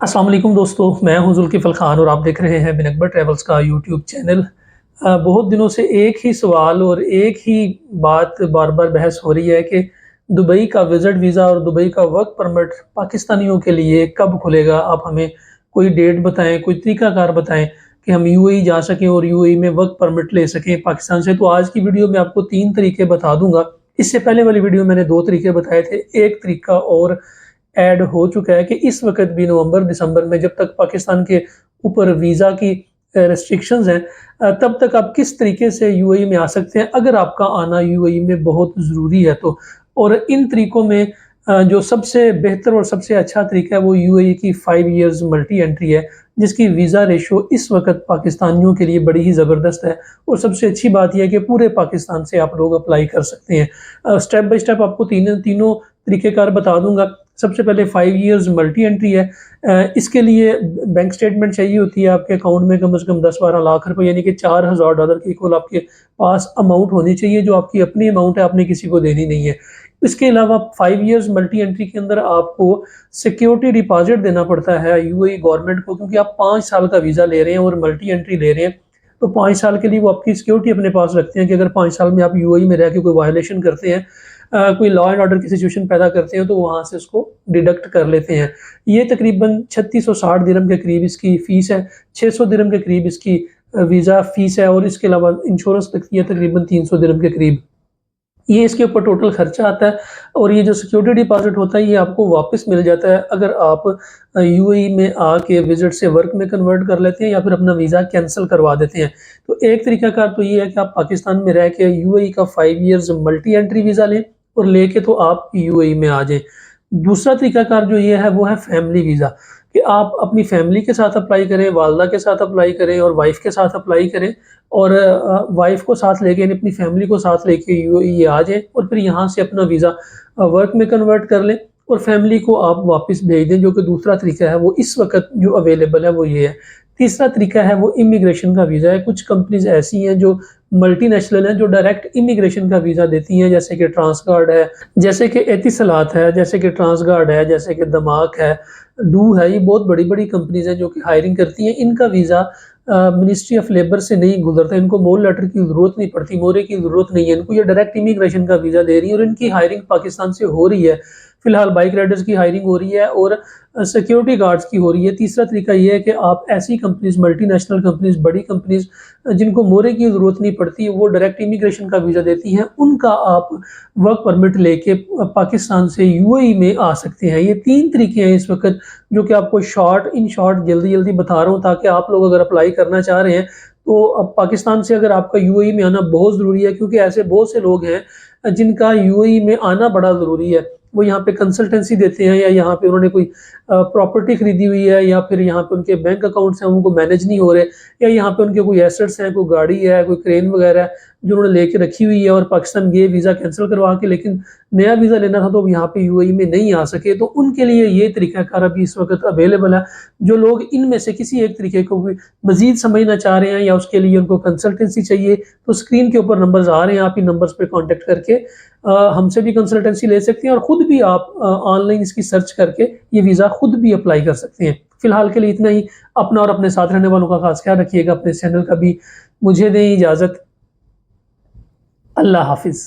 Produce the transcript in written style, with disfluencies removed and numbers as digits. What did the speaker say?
अस्सलाम वालेकुम दोस्तों, मैं हूं जुल्किफ़ल खान और आप देख रहे हैं बिन अकबर ट्रैवल्स का यूट्यूब चैनल। बहुत दिनों से एक ही सवाल और एक ही बात बार-बार बहस हो रही है कि दुबई का विज़िट वीज़ा और दुबई का वर्क परमिट पाकिस्तानियों के लिए कब खुलेगा? आप हमें कोई डेट बताएँ, कोई तरीक़ाकार बताएँ कि हम यूएई जा सकें और यूएई में वर्क परमिट ले सकें पाकिस्तान से। तो आज की वीडियो में आपको 3 तरीके बता दूँगा। इससे पहले वाली वीडियो में मैंने 2 तरीके बताए थे, एक तरीका और ऐड हो चुका है कि इस वक़्त भी नवंबर-दिसंबर में जब तक पाकिस्तान के ऊपर वीज़ा की रिस्ट्रिक्शंस हैं, तब तक आप किस तरीके से यूएई में आ सकते हैं, अगर आपका आना यूएई में बहुत ज़रूरी है तो। और इन तरीकों में जो सबसे बेहतर और सबसे अच्छा तरीका है वो यूएई की 5 इयर्स मल्टी एंट्री है, जिसकी वीज़ा रेशो इस वक़्त पाकिस्तानियों के लिए बड़ी ही ज़बरदस्त है और सबसे अच्छी बात ये है कि पूरे पाकिस्तान से आप लोग अप्लाई कर सकते हैं। स्टेप बाय स्टेप आपको तीनों तरीक़ेकार बता दूँगा। सबसे पहले 5 इयर्स मल्टी एंट्री है। इसके लिए बैंक स्टेटमेंट चाहिए होती है आपके अकाउंट में कम से कम 10-12 लाख रुपए यानी कि $4000 के इक्वल आपके पास अमाउंट होनी चाहिए, जो आपकी अपनी अमाउंट है, आपने किसी को देनी नहीं है। इसके अलावा 5 इयर्स मल्टी एंट्री के अंदर आपको सिक्योरिटी डिपॉज़िट देना पड़ता है यूएई गवर्नमेंट को, क्योंकि आप 5 साल का वीज़ा ले रहे हैं और मल्टी एंट्री ले रहे हैं, तो 5 साल के लिए वो आपकी सिक्योरिटी अपने पास रखते हैं कि अगर 5 साल में आप यूएई में रह के कोई वायलेशन करते हैं, कोई लॉ एंड ऑर्डर की सिचुएशन पैदा करते हैं, तो वहाँ से उसको डिडक्ट कर लेते हैं। ये तकरीबन 3660 दिरहम के करीब इसकी फ़ीस है, 600 दिरहम के करीब इसकी वीज़ा फ़ीस है और इसके अलावा इंश्योरेंस लगती है तकरीबन 300 दिरहम के करीब। ये इसके ऊपर टोटल खर्चा आता है और ये जो सिक्योरिटी डिपॉज़िट होता है, ये आपको वापस मिल जाता है अगर आप यूएई में आके विज़िट से वर्क में कन्वर्ट कर लेते हैं या फिर अपना वीज़ा कैंसल करवा देते हैं। तो एक तरीकाकार तो ये है कि आप पाकिस्तान में रह के यूएई का 5 इयर्स मल्टी एंट्री वीज़ा लें और लेके तो आप यूएई में आ जाएँ। दूसरा तरीकाकार जो ये है वो है फैमिली वीज़ा, कि आप अपनी फैमिली के साथ अप्लाई करें, वालिदा के साथ अप्लाई करें और वाइफ़ के साथ अप्लाई करें और वाइफ़ को साथ लेके यानी अपनी फैमिली को साथ लेके यूएई आ जाएँ और फिर यहाँ से अपना वीज़ा वर्क में कन्वर्ट कर लें और फैमिली को आप वापस भेज दें, जो कि दूसरा तरीका है वो इस वक़्त जो अवेलेबल है वो ये है। तीसरा तरीका है वो इमिग्रेशन का वीज़ा है। कुछ कंपनीज़ ऐसी हैं जो मल्टीनेशनल हैं, जो डायरेक्ट इमिग्रेशन का वीज़ा देती हैं, जैसे कि ट्रांसगार्ड है, जैसे कि एतिसलात है, जैसे कि ट्रांसगार्ड है, जैसे कि दमाक है, डू है। ये बहुत बड़ी-बड़ी कंपनीज़ हैं जो कि हायरिंग करती हैं। इनका वीज़ा मिनिस्ट्री ऑफ लेबर से नहीं गुज़रता, इनको मोल लेटर की ज़रूरत नहीं पड़ती, मोहरे की ज़रूरत नहीं है इनको, ये डायरेक्ट इमिग्रेशन का वीज़ा दे रही है और इनकी हायरिंग पाकिस्तान से हो रही है। फ़िलहाल बाइक राइडर्स की हायरिंग हो रही है और सिक्योरिटी गार्ड्स की हो रही है। तीसरा तरीका ये है कि आप ऐसी कंपनीज़, मल्टीनेशनल कंपनीज़, बड़ी कंपनीज़ जिनको मोहरे की ज़रूरत नहीं पड़ती, वो डायरेक्ट इमिग्रेशन का वीज़ा देती हैं, उनका आप वर्क परमिट लेके पाकिस्तान से यूएई में आ सकते हैं। ये 3 तरीके हैं इस वक़्त, जो कि आपको इन शॉर्ट जल्दी-जल्दी बता रहा हूँ, ताकि आप लोग अगर अप्लाई करना चाह रहे हैं, तो अब पाकिस्तान से अगर आपका यूएई में आना बहुत ज़रूरी है, क्योंकि ऐसे बहुत से लोग हैं जिनका यूएई में आना बड़ा ज़रूरी है। वो यहाँ पे कंसल्टेंसी देते हैं या यहाँ पे उन्होंने कोई प्रॉपर्टी खरीदी हुई है या फिर यहाँ पे उनके बैंक अकाउंट्स हैं, उनको मैनेज नहीं हो रहे, या यहाँ पे उनके कोई एसेट्स हैं, कोई गाड़ी है, कोई क्रेन वगैरह है, जो उन्होंने लेके रखी हुई है और पाकिस्तान गए वीज़ा कैंसल करवा के, लेकिन नया वीज़ा लेना था तो अब यहाँ पे यूएई में नहीं आ सके, तो उनके लिए ये तरीकाकार अभी इस वक़्त अवेलेबल है। जो लोग इनमें से किसी एक तरीके को भी मज़ीद समझना चाह रहे हैं या उसके लिए उनको कंसल्टेंसी चाहिए, तो स्क्रीन के ऊपर नंबर्स आ रहे हैं, आप इन नंबर्स पे कॉन्टैक्ट करके हमसे भी कंसल्टेंसी ले सकते हैं और ख़ुद भी आप ऑनलाइन इसकी सर्च करके ये वीज़ा ख़ुद भी अप्लाई कर सकते हैं। फ़िलहाल के लिए इतना ही। अपना और अपने साथ रहने वालों का ख़ास ख्याल रखिएगा, अपने चैनल का भी। मुझे दें इजाज़त। अल्लाह हाफ़िज़।